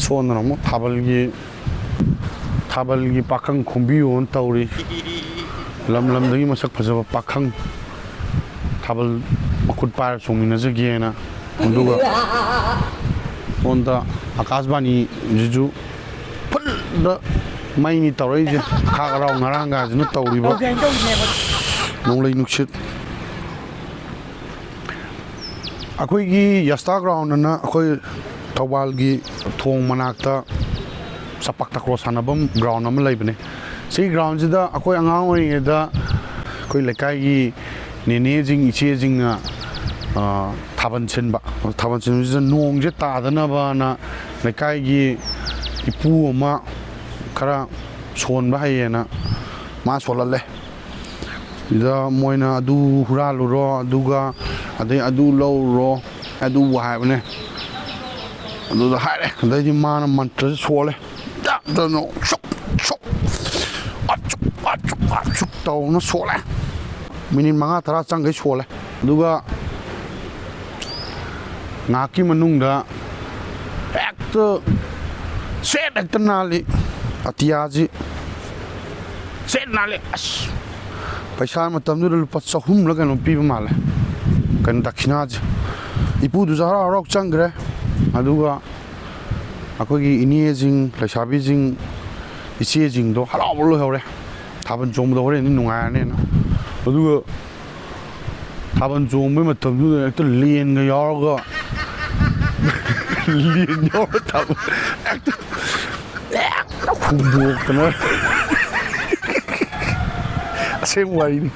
소원은 뭐 타발기 박항 콤비온 타우리 람람등이 마sak 파자바 박항 타발 마콧 파र 송미나저기에나 누가 온다 아카스바니 주주 펄 마이니 타우리 카가라우 나랑가즈는 타우리바 농레이 눅싯 अखोई यस्ता ग्राउंड ना अखोई थौबाल की थोंग मनाक्ता सपक्ता क्रॉस सानबम ग्राउंड अमा लेबने सी ग्राउंड सिदा अखोई अंगांग ओरिङेदा अखोई लेकाई की नेने जिंग इचे जिंग थाबन सिनबा नोंग जे तादनबा ना लेकाई की इपू अमा खरा सोनबा हायेना मा सोलले इदा मोइना अदु हुरालुरो अदुगा अदे अदु लौरो अदु वाइबने अदु हारे अदे माना मंत्र सोले नो शक शक अचुक तौन सोले मिनिट मंगा तरा चंगे सोले अदुगा नाकी मनुंगदा एक्ट सेट एक्ट नाली अतियाजी सेट नाली पैसा मतमदुदा लुपा 300 ला कनो पीबा माले कन दक्षिणाज इपुदु जरा रॉक चंगरे अदुगा अखोगी इनिजिंग लैसाबिजिंग इचेजिंग दो हरावलो हौरे थाबन जोंबदो होरे नि नुंगायने ना अदुगा थाबन जोंबे मतमदु एक तो लेन गा यारगा लेन यार थाब एक तो खुंदोकना असेम वाइनी